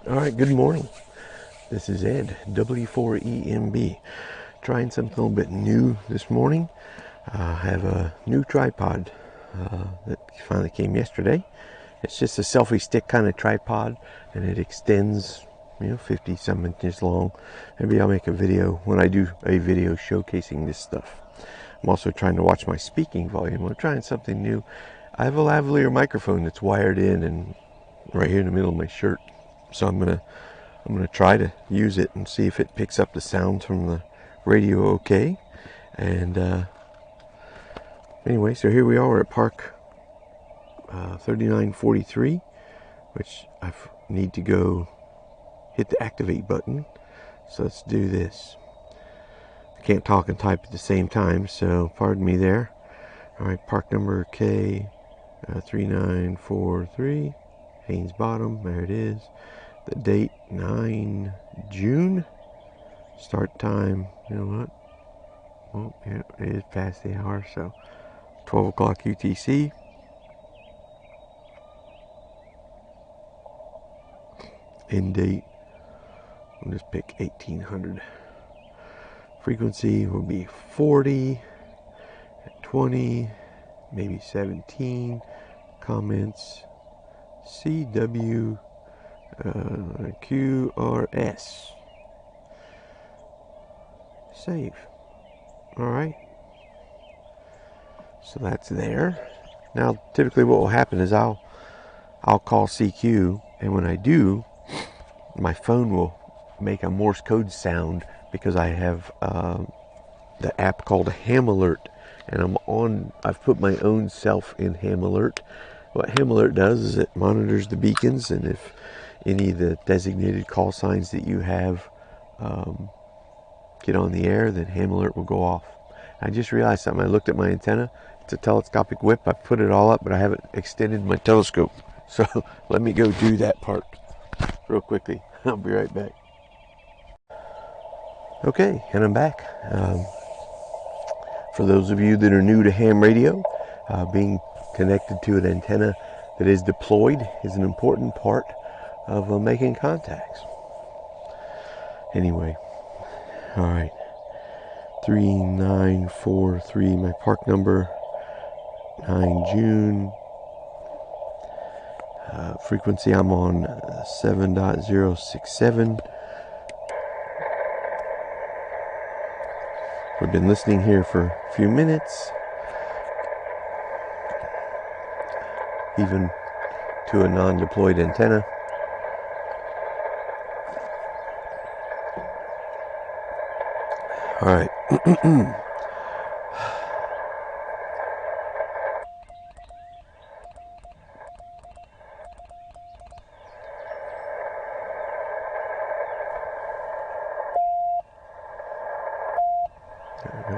All right, good morning. This is Ed, W4EMB, trying something a little bit new this morning. I have a new tripod that finally came yesterday. It's just a selfie stick kind of tripod, and it extends, 50 some inches long. Maybe I'll make a video when I do a video showcasing this stuff. I'm also trying to watch my speaking volume. I'm trying something new. I have a lavalier microphone that's wired in and right here in the middle of my shirt. So I'm gonna try to use it and see if it picks up the sound from the radio okay. And anyway, so here we are at Park 3943, which I need to go hit the activate button. So let's do this. I can't talk and type at the same time, so pardon me there. All right, park number K 3943, Haynes Bottom, there it is. The date 9 June. Start time, you know what? Well, yeah, it is past the hour, so 12 o'clock UTC. End date, I'll just pick 1800. Frequency will be 40, 20, maybe 17. Comments, CW, QRS. Save. All right. So that's there. Now, typically what will happen is I'll call CQ, and when I do, my phone will make a Morse code sound because I have the app called Ham Alert, and I've put my own self in Ham Alert. What Ham Alert does is it monitors the beacons, and if any of the designated call signs that you have get on the air, then Ham Alert will go off. I just realized something. I looked at my antenna. It's a telescopic whip. I put it all up, but I haven't extended my telescope. So let me go do that part real quickly. I'll be right back. Okay, and I'm back. For those of you that are new to ham radio, being connected to an antenna that is deployed is an important part of making contacts. Anyway, all right, 3943, my park number, 9 June. Frequency, I'm on 7.067. We've been listening here for a few minutes, even to a non-deployed antenna. All right. There we go.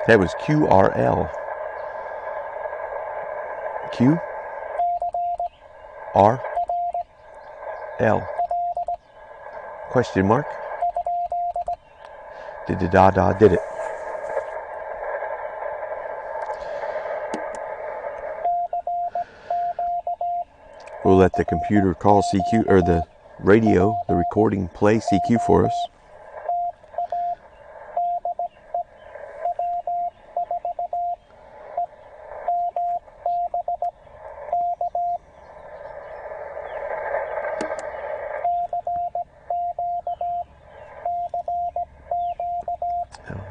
That was QRL. Q R L question mark. Did the da did it. We'll let the computer call CQ, or the radio, the recording, play CQ for us.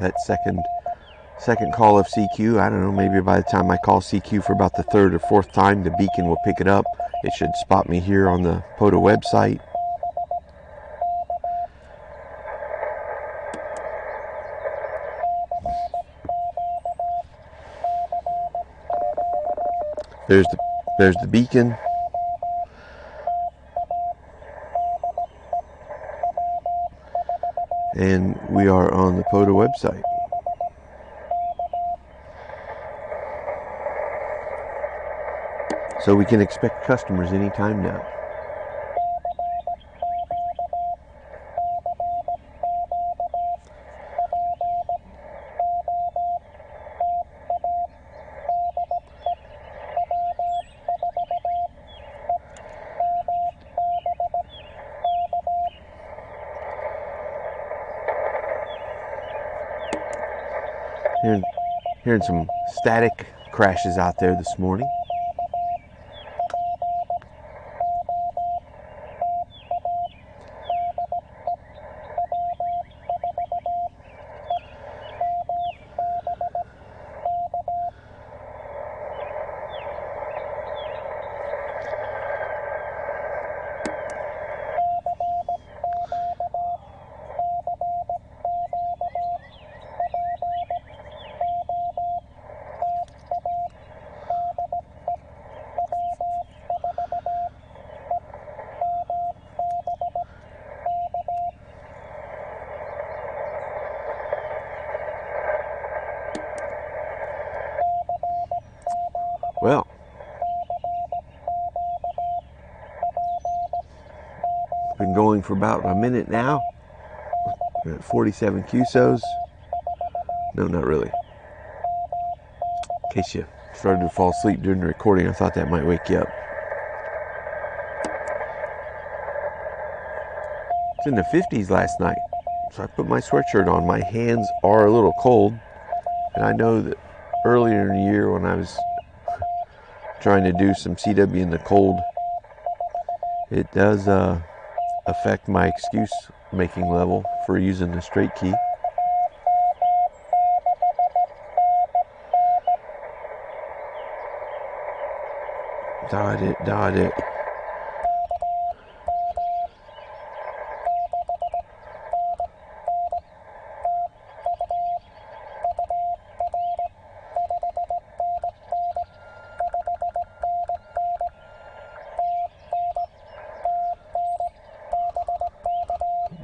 That second call of CQ, I don't know, maybe by the time I call CQ for about the third or fourth time, the beacon will pick it up. It should spot me here on the POTA website. There's the beacon. And we are on the POTA website. So we can expect customers anytime now. Hearing some static crashes out there this morning. Well, been going for about a minute now. We're at 47 QSOs. No, not really. In case you started to fall asleep during the recording, I thought that might wake you up. It's in the 50s last night, so I put my sweatshirt on. My hands are a little cold, and I know that earlier in the year when I was trying to do some CW in the cold, it does affect my excuse making level for using the straight key. Dot it.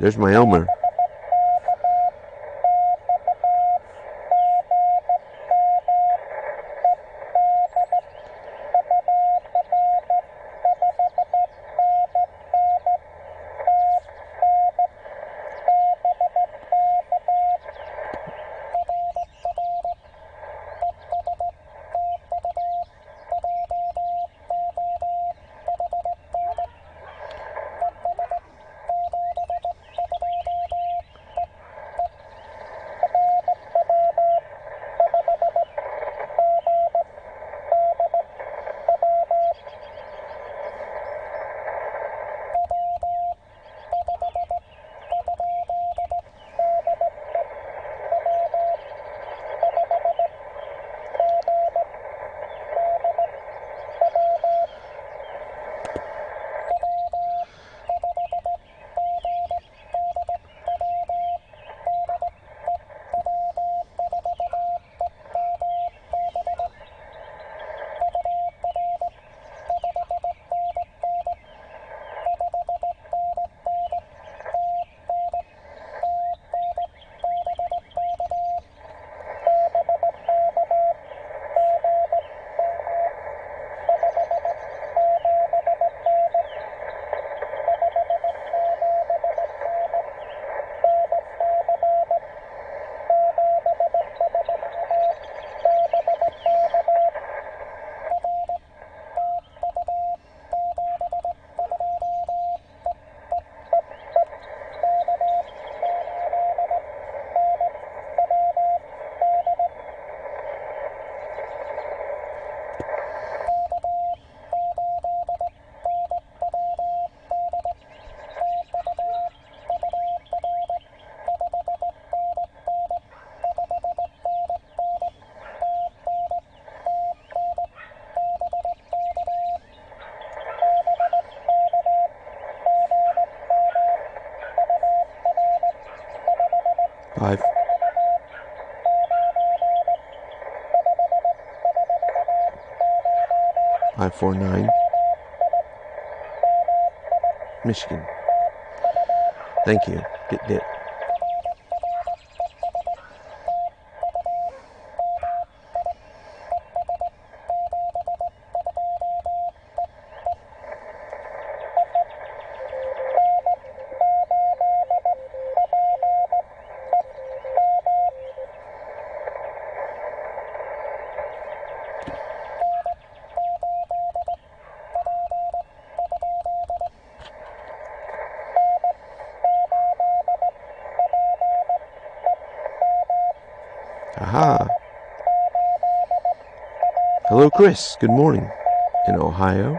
There's my Elmer. Five. Five, 4, 9. Michigan. Thank you. Get it. Aha. Hello, Chris. Good morning in Ohio.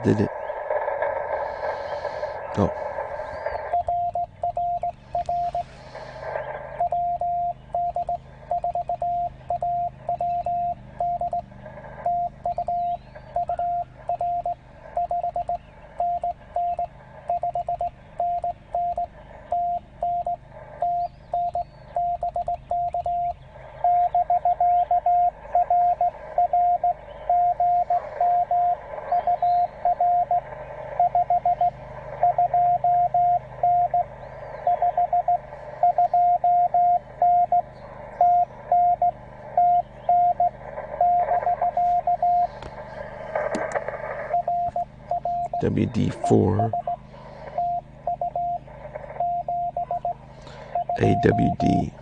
Did it? Oh. WD4 AWD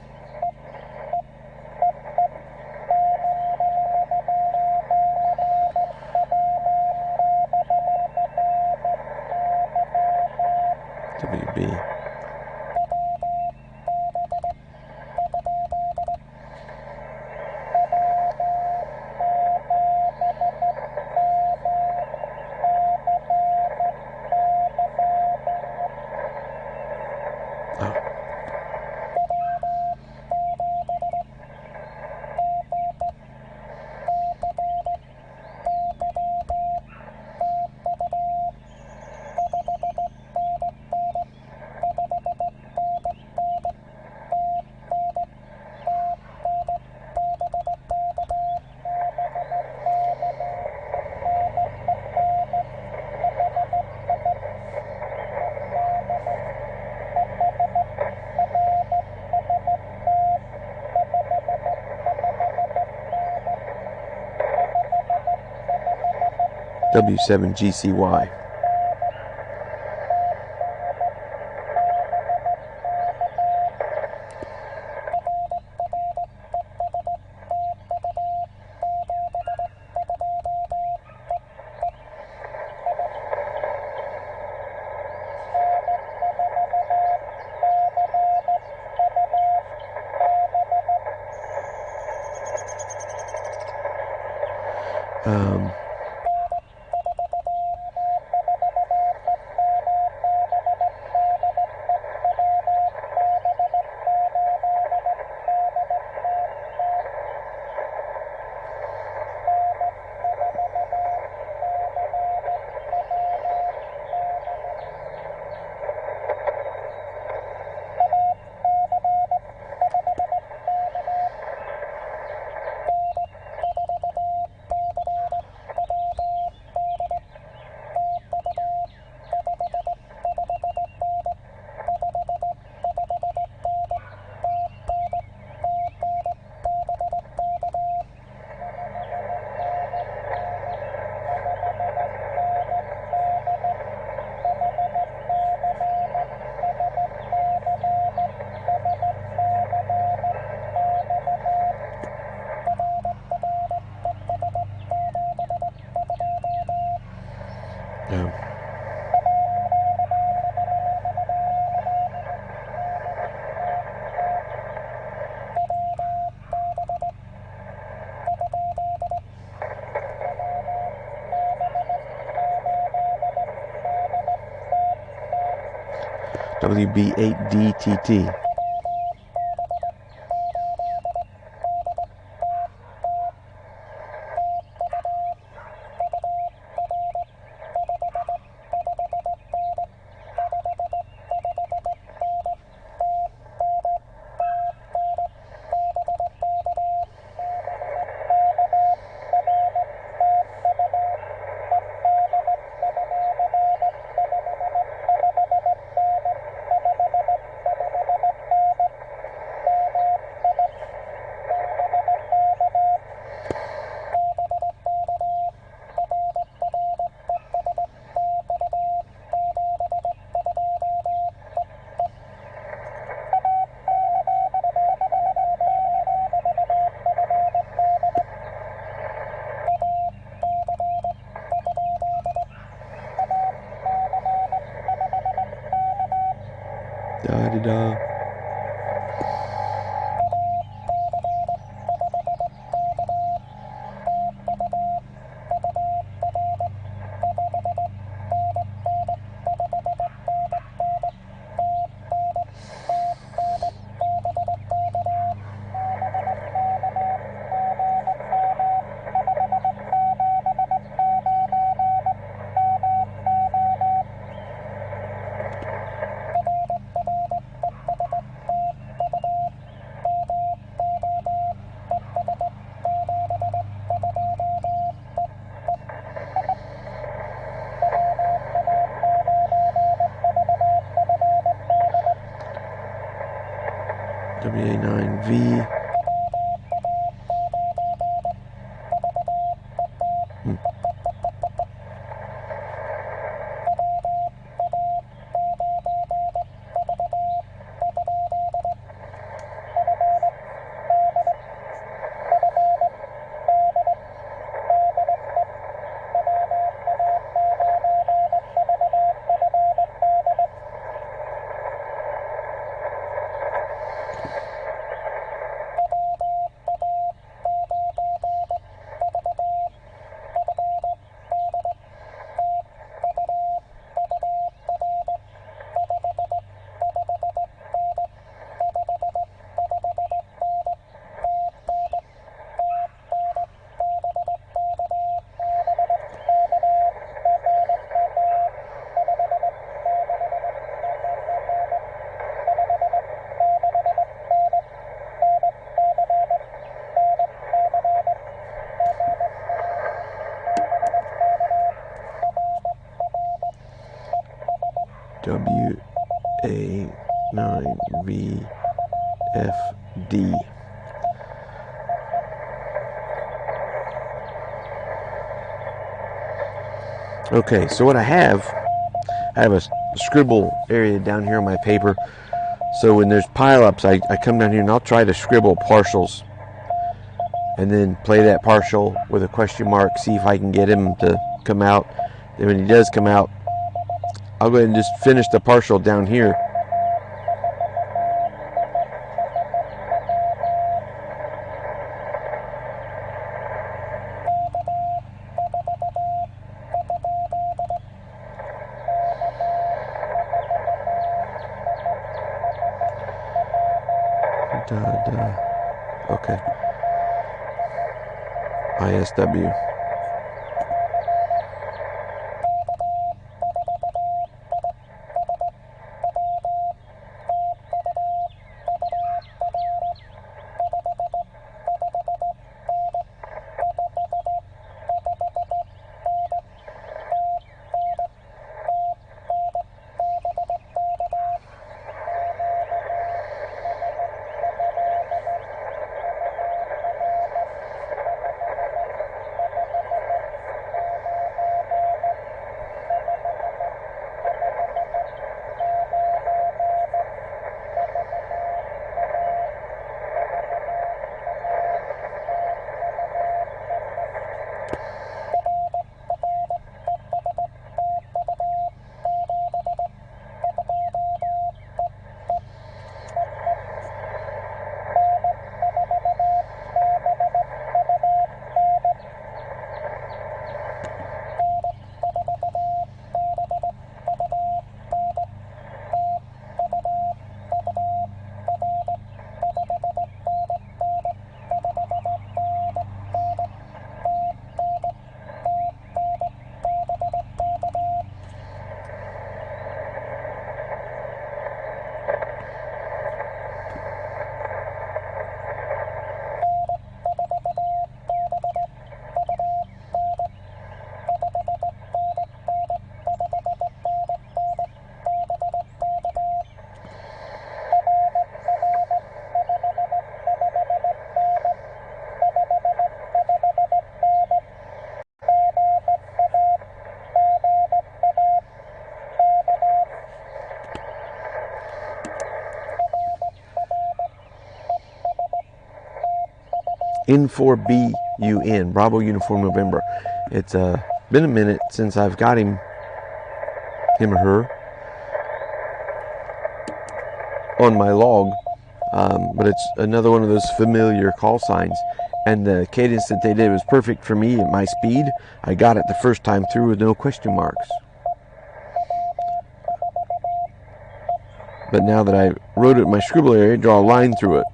WB oh. W7GCY. WB8DTT. Da-da-da. WA9V. WA9VFD. Okay, so what I have a scribble area down here on my paper. So when there's pileups, I come down here and I'll try to scribble partials and then play that partial with a question mark, see if I can get him to come out. Then when he does come out, I'll go ahead and just finish the partial down here. Okay. ISW. N4BUN, Bravo Uniform November. It's been a minute since I've got him or her, on my log, but it's another one of those familiar call signs. And the cadence that they did was perfect for me at my speed. I got it the first time through with no question marks. But now that I wrote it in my scribble area, draw a line through it.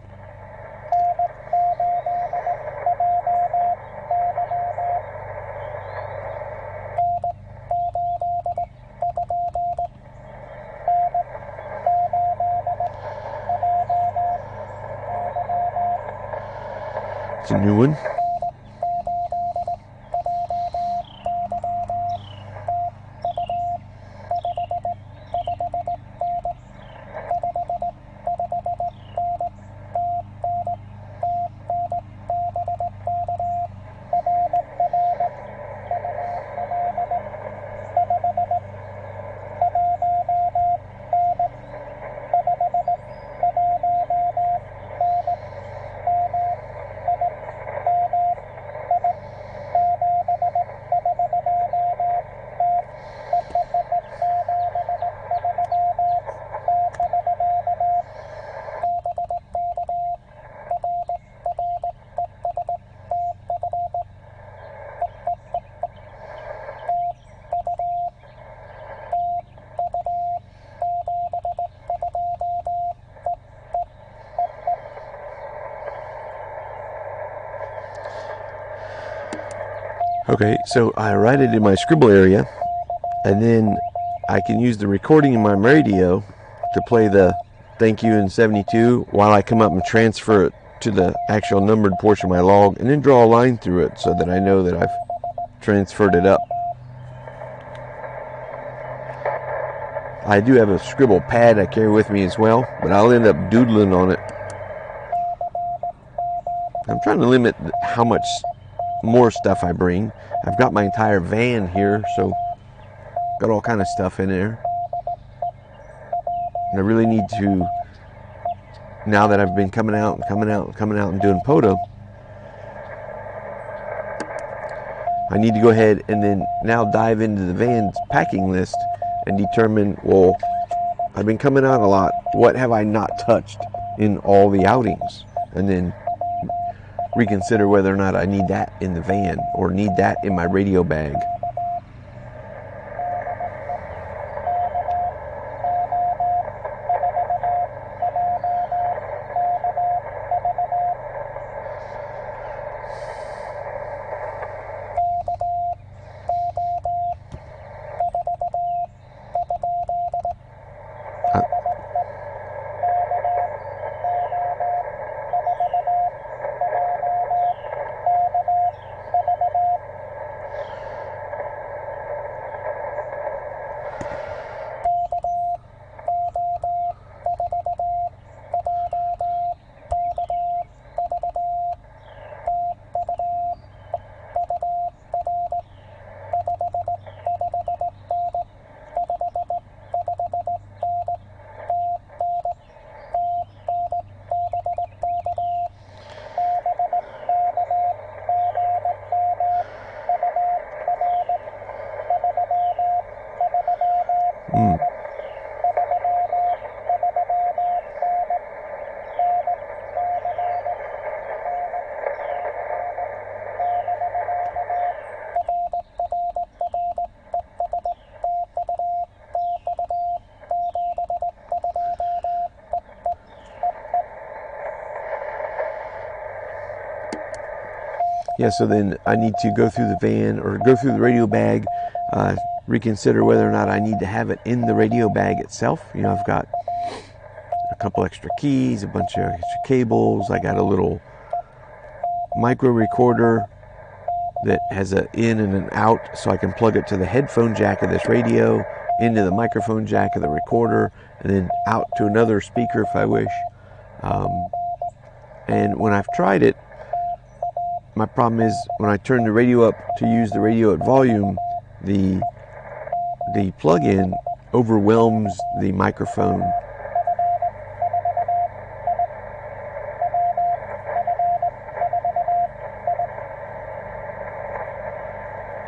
It's a new one. Okay, so I write it in my scribble area, and then I can use the recording in my radio to play the thank you in 72 while I come up and transfer it to the actual numbered portion of my log, and then draw a line through it so that I know that I've transferred it up. I do have a scribble pad I carry with me as well, but I'll end up doodling on it. I'm trying to limit how much more stuff I bring. I've got my entire van here, so got all kind of stuff in there. And I really need to, now that I've been coming out and doing POTO, I need to go ahead and then now dive into the van's packing list and determine, well, I've been coming out a lot. What have I not touched in all the outings? And then reconsider whether or not I need that in the van or need that in my radio bag. Yeah, so then I need to go through the van or go through the radio bag, reconsider whether or not I need to have it in the radio bag itself. You know, I've got a couple extra keys, a bunch of extra cables. I got a little micro recorder that has an in and an out, so I can plug it to the headphone jack of this radio, into the microphone jack of the recorder, and then out to another speaker if I wish. And when I've tried it, my problem is when I turn the radio up to use the radio at volume, the plug-in overwhelms the microphone.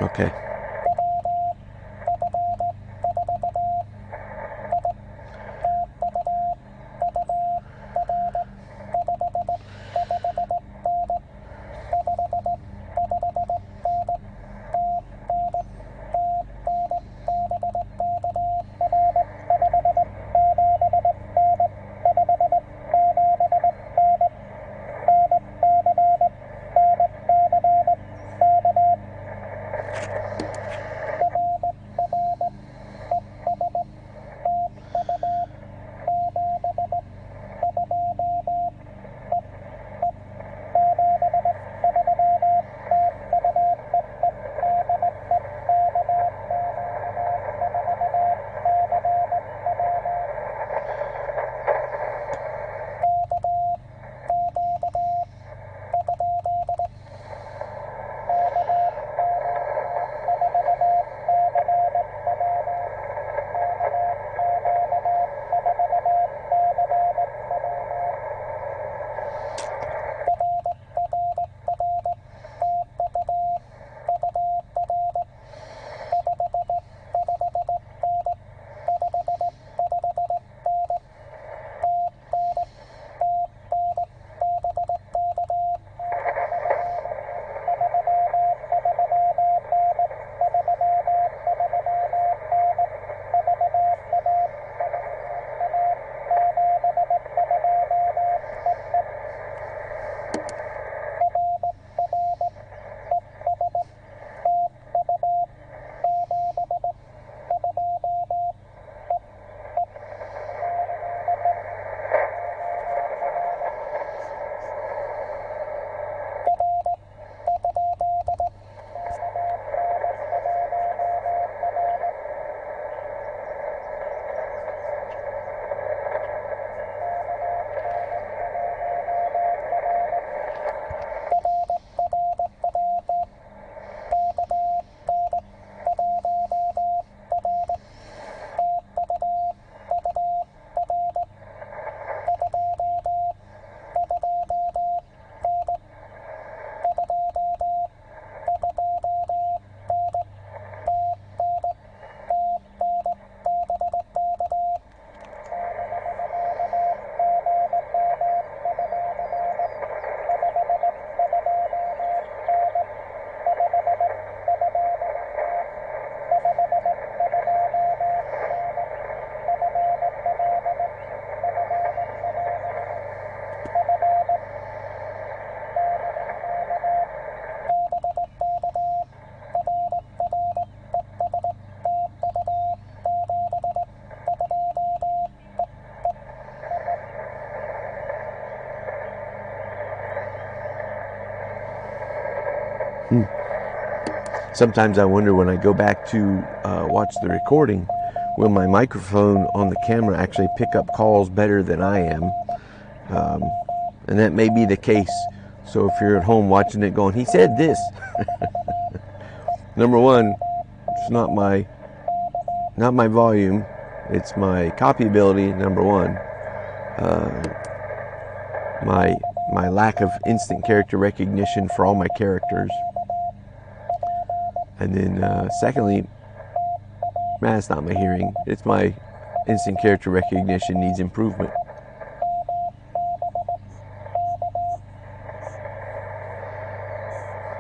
Okay. Sometimes I wonder when I go back to watch the recording, will my microphone on the camera actually pick up calls better than I am? And that may be the case. So if you're at home watching it going, he said this. Number one, it's not my volume, it's my copy ability, number one. My lack of instant character recognition for all my characters. And then secondly, it's not my hearing, it's my instant character recognition needs improvement.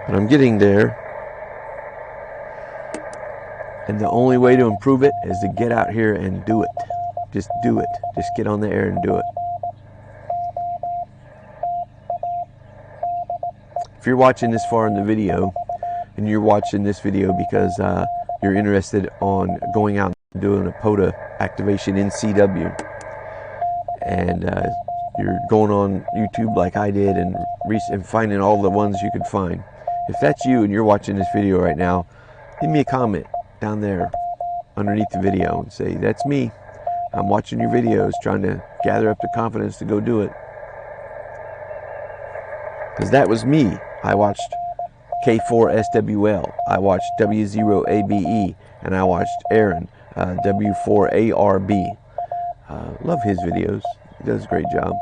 But I'm getting there. And the only way to improve it is to get out here and do it. Just do it. Just get on the air and do it. If you're watching this far in the video, and you're watching this video because you're interested on going out and doing a POTA activation in CW, and you're going on YouTube like I did and finding all the ones you could find. If that's you and you're watching this video right now, leave me a comment down there underneath the video and say, that's me. I'm watching your videos, trying to gather up the confidence to go do it. Because that was me. I watched K4SWL, I watched W0ABE, and I watched Aaron, W4ARB. Love his videos. He does a great job.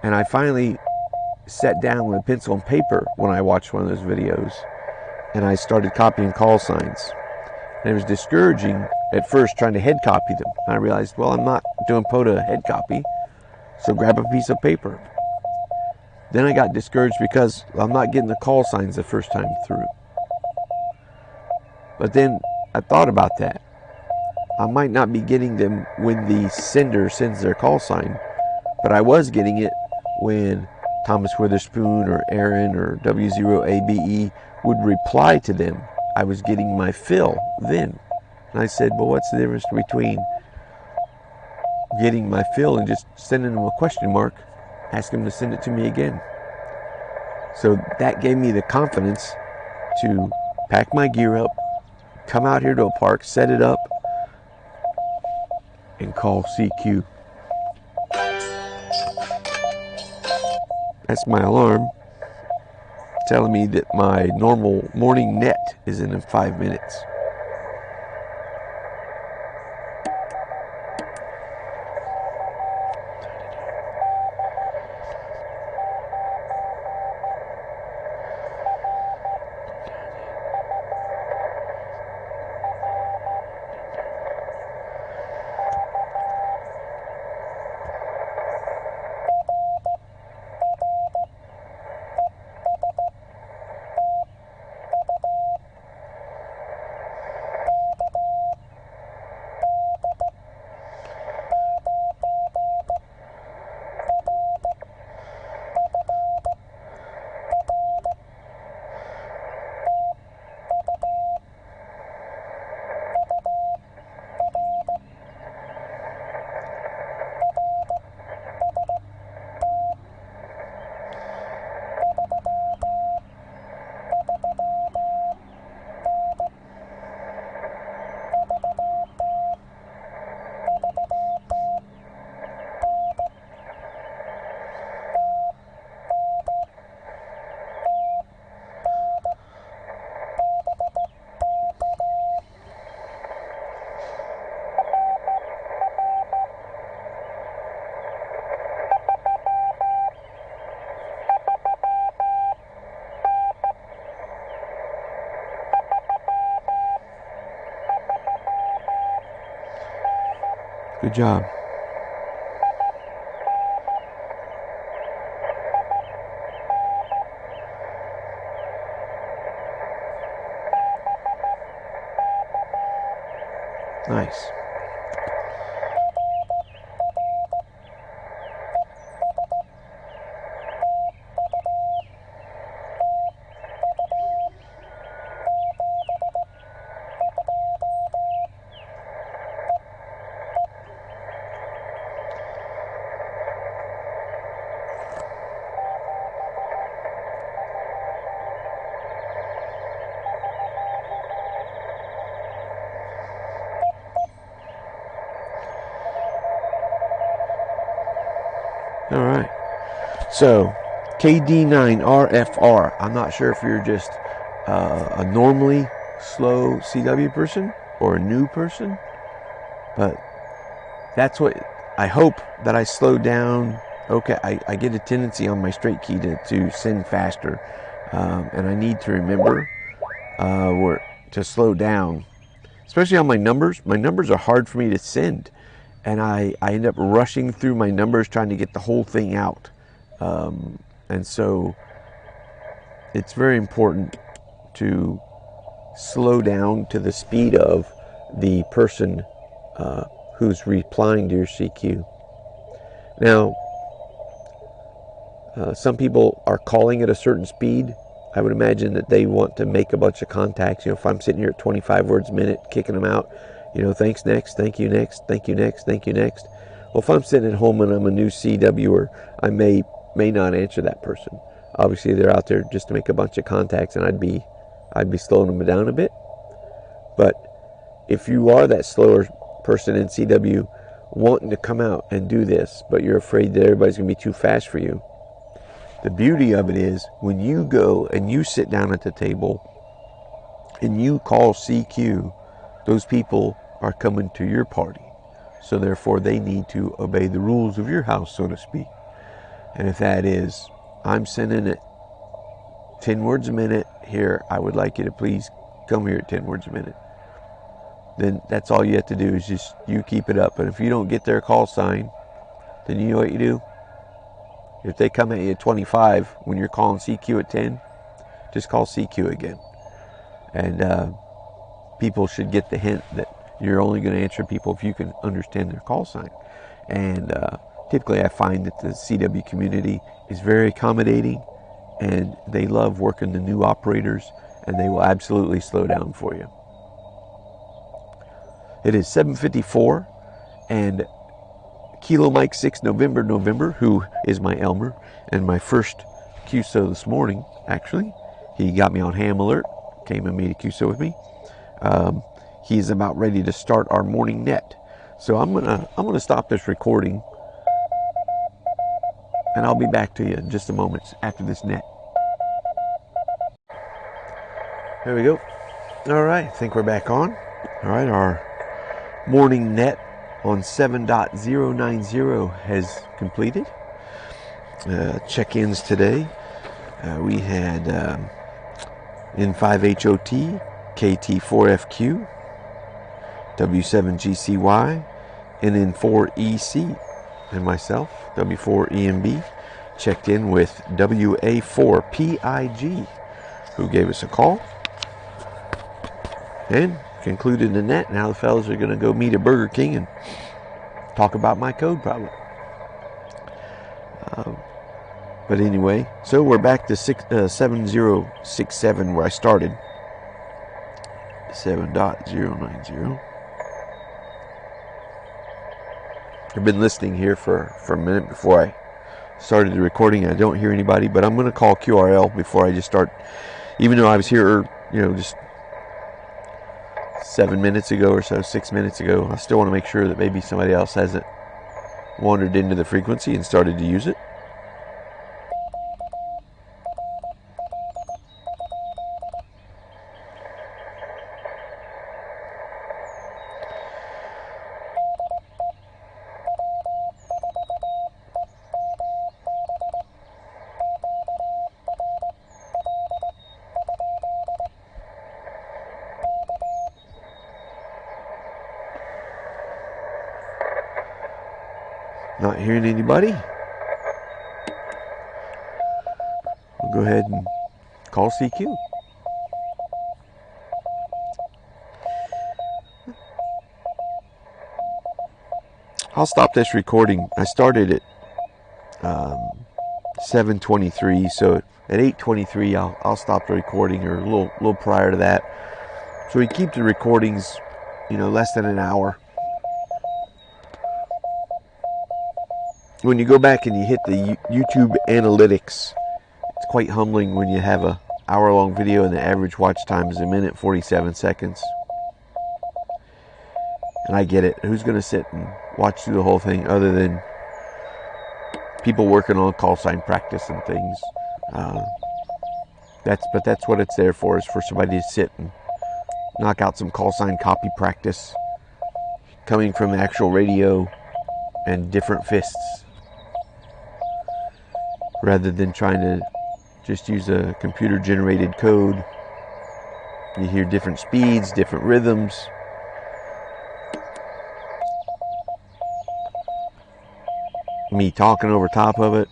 And I finally sat down with a pencil and paper when I watched one of those videos and I started copying call signs. And it was discouraging at first trying to head copy them. I realized, well, I'm not doing POTA head copy, so grab a piece of paper. Then I got discouraged because I'm not getting the call signs the first time through. But then I thought about that. I might not be getting them when the sender sends their call sign, but I was getting it when Thomas Witherspoon or Aaron or W0ABE would reply to them. I was getting my fill then. And I said, well, what's the difference between getting my fill and just sending them a question mark, ask them to send it to me again? So that gave me the confidence to pack my gear up, come out here to a park, set it up, and call CQ. That's my alarm telling me that my normal morning net is in 5 minutes. Good job. Nice. All right. So, KD9RFR. I'm not sure if you're just a normally slow CW person or a new person, but that's what I hope that I slow down. Okay, I get a tendency on my straight key to send faster, and I need to remember to slow down, especially on my numbers. My numbers are hard for me to send, and I end up rushing through my numbers trying to get the whole thing out. And so it's very important to slow down to the speed of the person who's replying to your CQ. Now, some people are calling at a certain speed. I would imagine that they want to make a bunch of contacts. You know, if I'm sitting here at 25 words a minute, kicking them out, you know, thanks next, thank you next, thank you next, thank you next. Well, if I'm sitting at home and I'm a new CWer, I may not answer that person. Obviously, they're out there just to make a bunch of contacts, and I'd be slowing them down a bit. But if you are that slower person in CW wanting to come out and do this, but you're afraid that everybody's going to be too fast for you, the beauty of it is when you go and you sit down at the table and you call CQ, those people are coming to your party. So therefore they need to obey the rules of your house, so to speak. And if that is, I'm sending it 10 words a minute here, I would like you to please come here at 10 words a minute. Then that's all you have to do is just you keep it up. And if you don't get their call sign, then you know what you do? If they come at you at 25 when you're calling CQ at 10, just call CQ again. And people should get the hint that you're only going to answer people if you can understand their call sign. And typically I find that the CW community is very accommodating, and they love working the new operators, and they will absolutely slow down for you. It is 7:54, and Kilo Mike 6 November, who is my Elmer and my first QSO this morning, actually. He got me on ham alert, came and made a QSO with me. He's about ready to start our morning net. So I'm gonna stop this recording, and I'll be back to you in just a moment after this net. There we go. All right, I think we're back on. All right, our morning net on 7.090 has completed. Check-ins today. We had N5HOT, KT4FQ, W7GCY, NN4EC, and myself, W4EMB, checked in with WA4PIG, who gave us a call, and concluded the net. Now the fellas are going to go meet at Burger King and talk about my code problem. But anyway, so we're back to 7067 where I started. 7.090. I've been listening here for a minute before I started the recording. I don't hear anybody, but I'm going to call QRL before I just start. Even though I was here, just 7 minutes ago or so, 6 minutes ago, I still want to make sure that maybe somebody else hasn't wandered into the frequency and started to use it. Not hearing anybody. We'll go ahead and call CQ. I'll stop this recording. I started at 7:23, so at 8:23 I'll stop the recording, or a little prior to that. So we keep the recordings, less than an hour. When you go back and you hit the YouTube analytics, it's quite humbling when you have a hour-long video and the average watch time is 1:47 seconds. And I get it. Who's going to sit and watch through the whole thing other than people working on call sign practice and things? That's what it's there for, is for somebody to sit and knock out some call sign copy practice coming from the actual radio and different fists, rather than trying to just use a computer generated code. You hear different speeds, different rhythms. Me talking over top of it.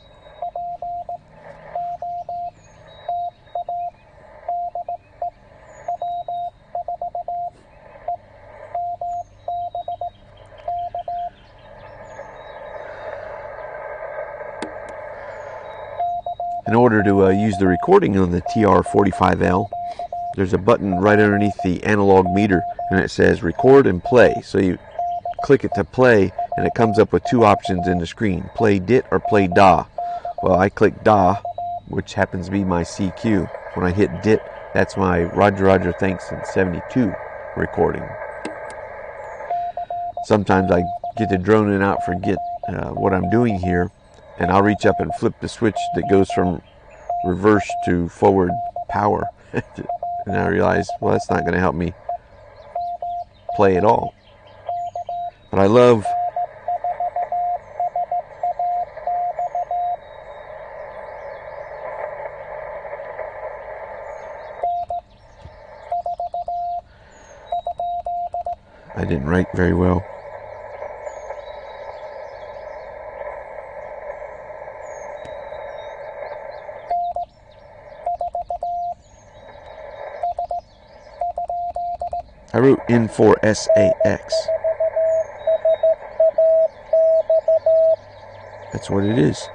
In order to use the recording on the TR45L, there's a button right underneath the analog meter, and it says record and play. So you click it to play, and it comes up with two options in the screen: play DIT or play DA. Well, I click DA, which happens to be my CQ. When I hit DIT, that's my Roger Thanks in 72 recording. Sometimes I get to droning out, forget what I'm doing here, and I'll reach up and flip the switch that goes from reverse to forward power. And I realize, well, that's not going to help me play at all. But I love right very well. I wrote N4SAX. That's what it is.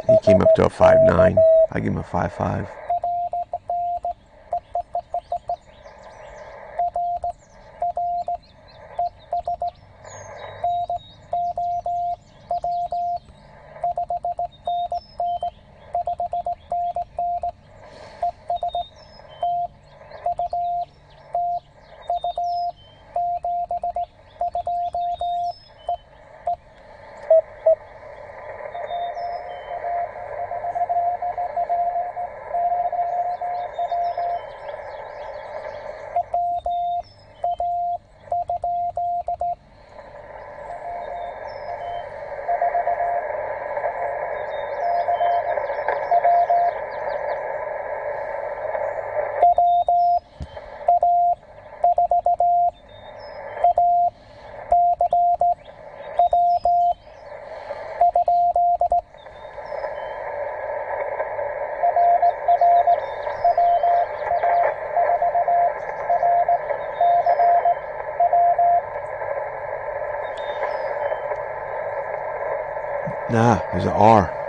He came up to a 5.9. I give him a 5.5. Nah, there's an R.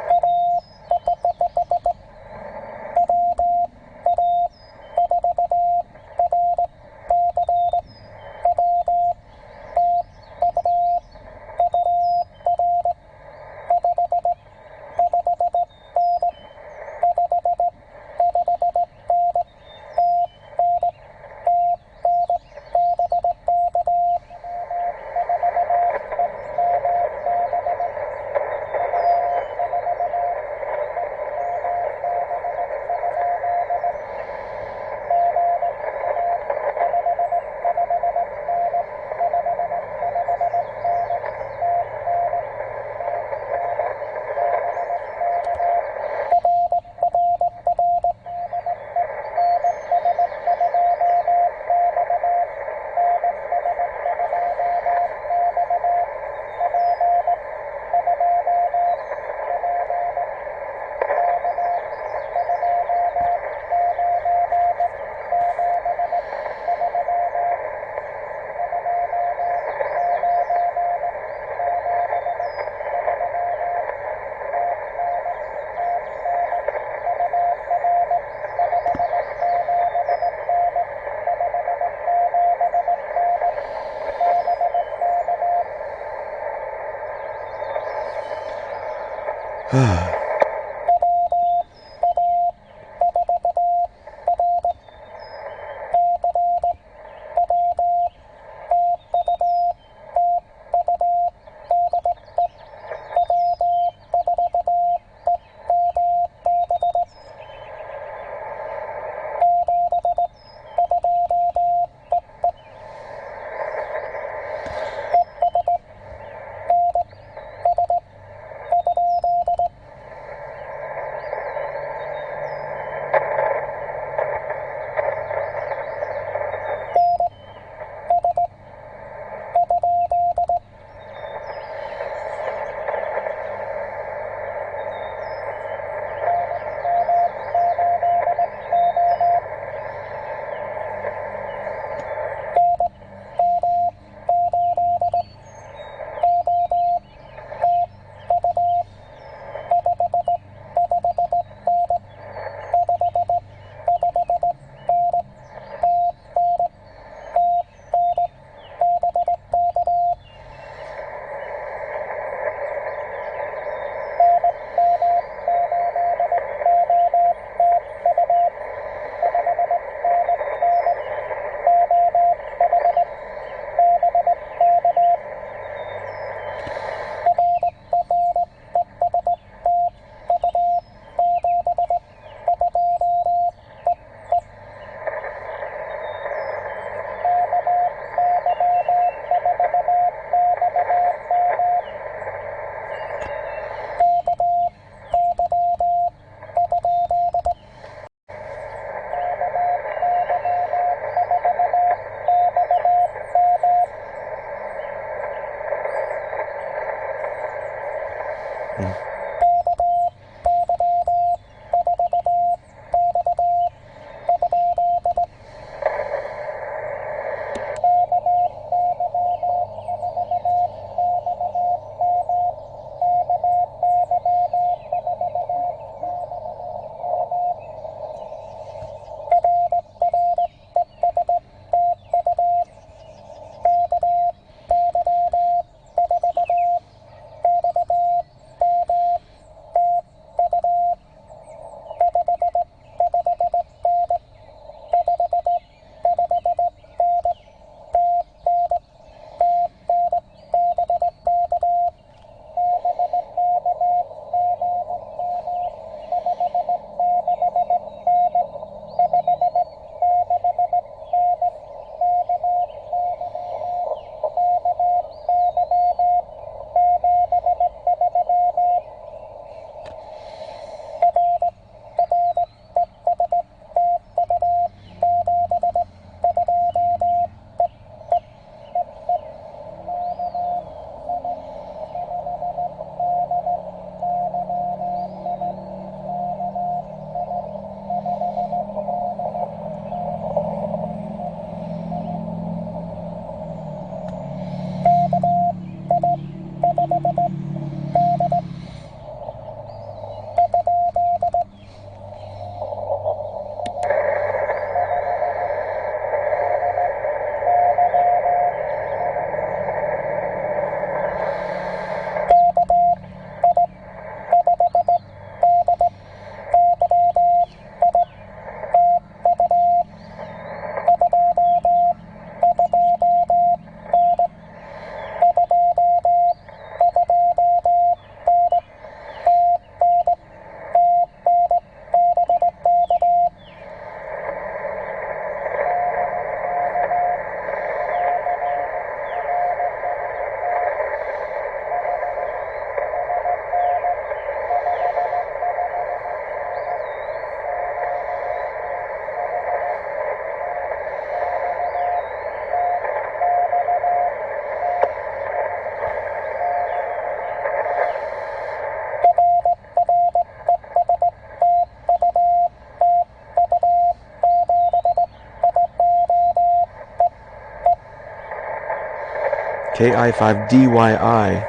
KI5DYI,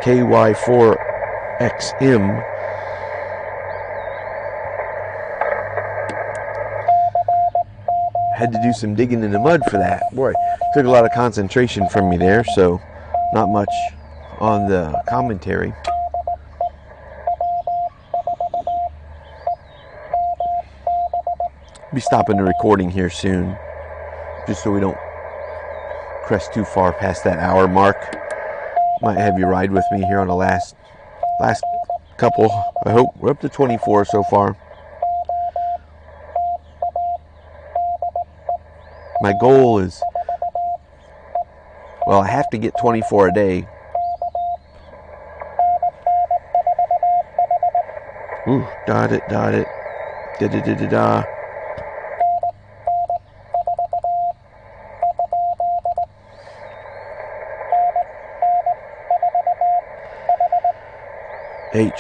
KY4XM. Had to do some digging in the mud for that. Boy, took a lot of concentration from me there, so not much on the commentary. Be stopping the recording here soon, just so we don't crest too far past that hour mark. Might have you ride with me here on the last couple. I hope we're up to 24 so far. My goal is, well, I have to get 24 a day. Ooh, dot it, da-da-da-da. H.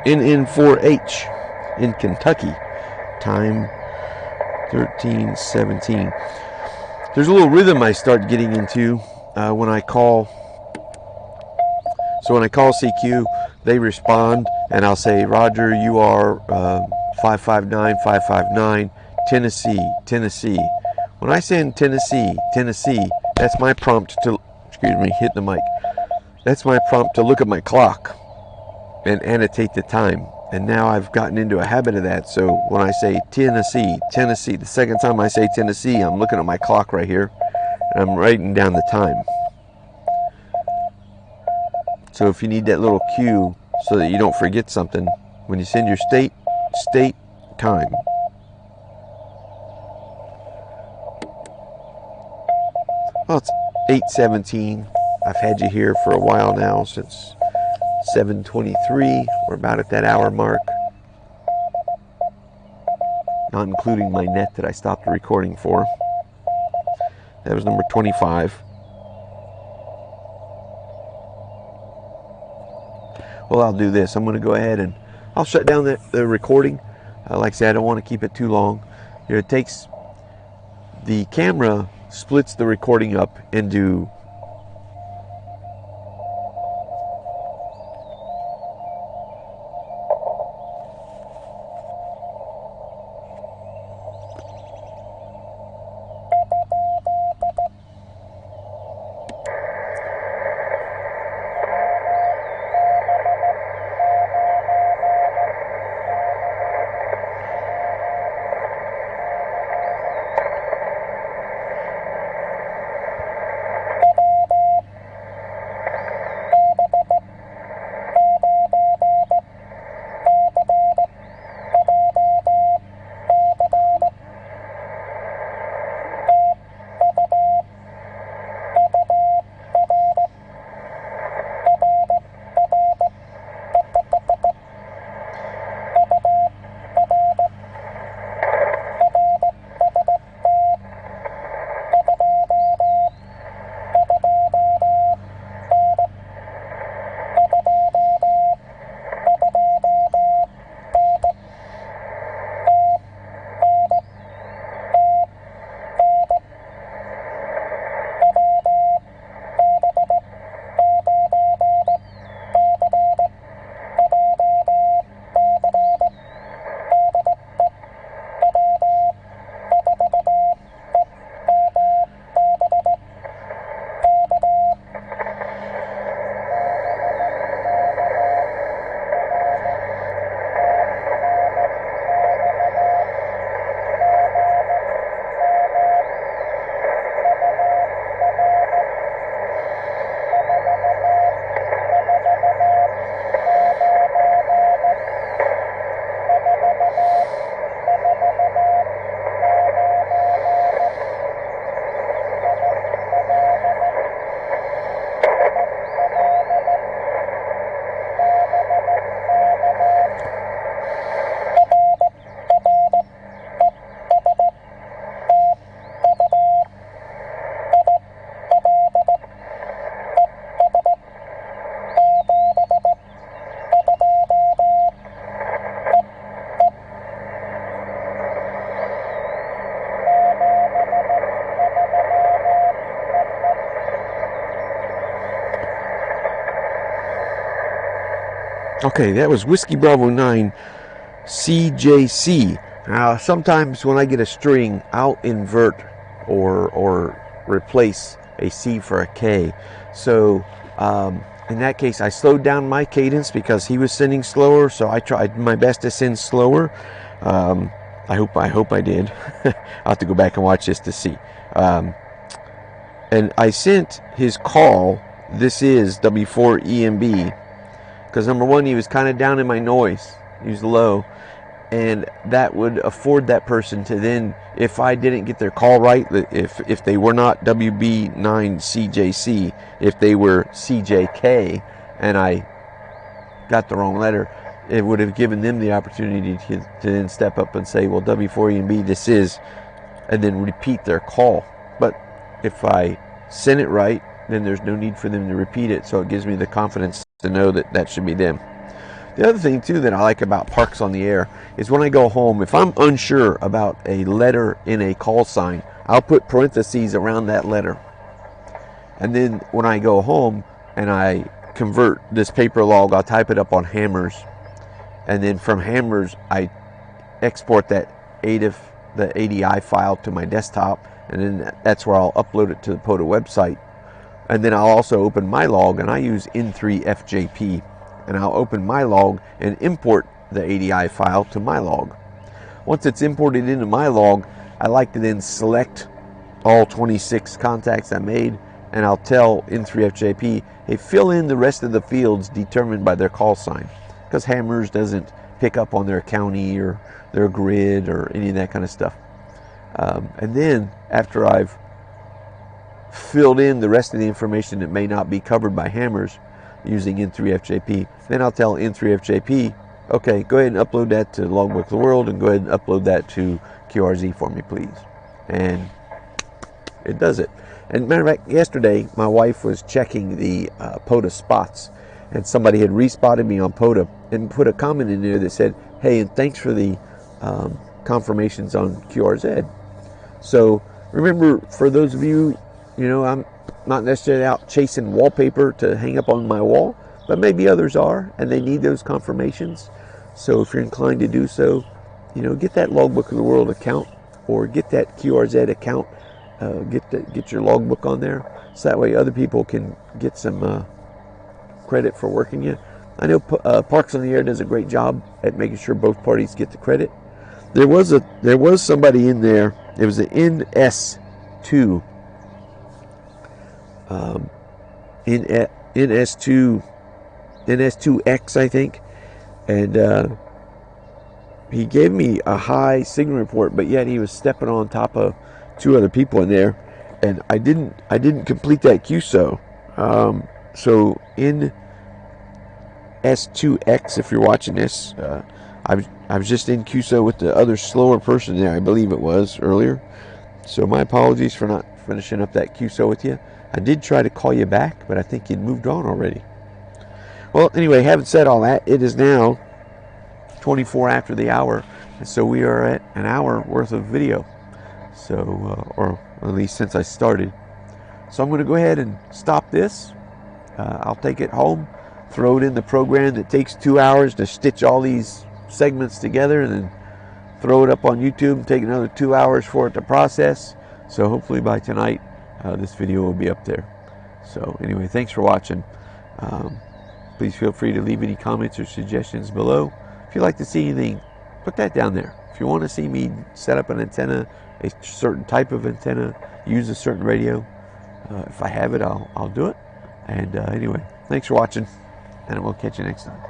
NN4H in Kentucky, time 13:17. There's a little rhythm I start getting into when I call. So when I call CQ, they respond, and I'll say, Roger, you are 559, 559, Tennessee, Tennessee. When I send Tennessee, Tennessee, that's my prompt to, excuse me, hit the mic. That's my prompt to look at my clock and annotate the time. And now I've gotten into a habit of that. So when I say Tennessee, Tennessee, the second time I say Tennessee, I'm looking at my clock right here and I'm writing down the time. So if you need that little cue so that you don't forget something, when you send your state time. Well, it's 8:17. I've had you here for a while now, since 7:23. We're about at that hour mark, not including my net that I stopped the recording for. That was number 25. Well, I'll do this. I'm going to go ahead and I'll shut down the recording. Like I said, I don't want to keep it too long. You know, it takes, the camera splits the recording up into Okay, that was Whiskey Bravo 9 CJC. Now, sometimes when I get a string, I'll invert or replace a C for a K. So in that case, I slowed down my cadence because he was sending slower. So I tried my best to send slower. I hope I did. I'll have to go back and watch this to see. And I sent his call. This is W4EMB. Because number one, he was kind of down in my noise. He was low. And that would afford that person to then, if I didn't get their call right, if they were not WB9CJC, if they were CJK, and I got the wrong letter, it would have given them the opportunity to then step up and say, well, W4EMB, this is, and then repeat their call. But if I send it right, then there's no need for them to repeat it, so it gives me the confidence to know that that should be them. The other thing too that I like about Parks on the Air is when I go home, if I'm unsure about a letter in a call sign, I'll put parentheses around that letter. And then when I go home and I convert this paper log, I'll type it up on Hammers. And then from Hammers, I export that the ADI file to my desktop, and then that's where I'll upload it to the POTA website. And then I'll also open my log, and I use N3FJP. And I'll open my log and import the ADI file to my log. Once it's imported into my log, I like to then select all 26 contacts I made, and I'll tell N3FJP, hey, fill in the rest of the fields determined by their call sign. Because Hammers doesn't pick up on their county or their grid or any of that kind of stuff. And then after I've filled in the rest of the information that may not be covered by Hammers, using N3FJP, then I'll tell N3FJP, okay, go ahead and upload that to Logbook of the World, and go ahead and upload that to QRZ for me, please. And it does it. And matter of fact, yesterday my wife was checking the POTA spots, and somebody had respotted me on POTA and put a comment in there that said, hey, and thanks for the confirmations on QRZ. So remember, for those of you, I'm not necessarily out chasing wallpaper to hang up on my wall, but maybe others are, and they need those confirmations. So if you're inclined to do so, get that Logbook of the World account, or get that QRZ account, get your logbook on there, so that way other people can get some credit for working you. I know Parks on the Air does a great job at making sure both parties get the credit. There was somebody in there. It was an NS2. NS2X, I think, and he gave me a high signal report, but yet he was stepping on top of two other people in there, and I didn't complete that QSO. So in S2X, if you're watching this, I was just in QSO with the other slower person there, I believe it was earlier. So my apologies for not finishing up that QSO with you. I did try to call you back, but I think you'd moved on already. Well, anyway, having said all that, it is now 24 after the hour, and so we are at an hour worth of video. So, or at least since I started. So I'm going to go ahead and stop this. I'll take it home, throw it in the program that takes 2 hours to stitch all these segments together, and then throw it up on YouTube, take another 2 hours for it to process. So hopefully by tonight, this video will be up there. So anyway, thanks for watching. Please feel free to leave any comments or suggestions below. If you'd like to see anything, put that down there. If you want to see me set up an antenna, a certain type of antenna, use a certain radio, if I have it, I'll do it. And anyway, thanks for watching, and we'll catch you next time.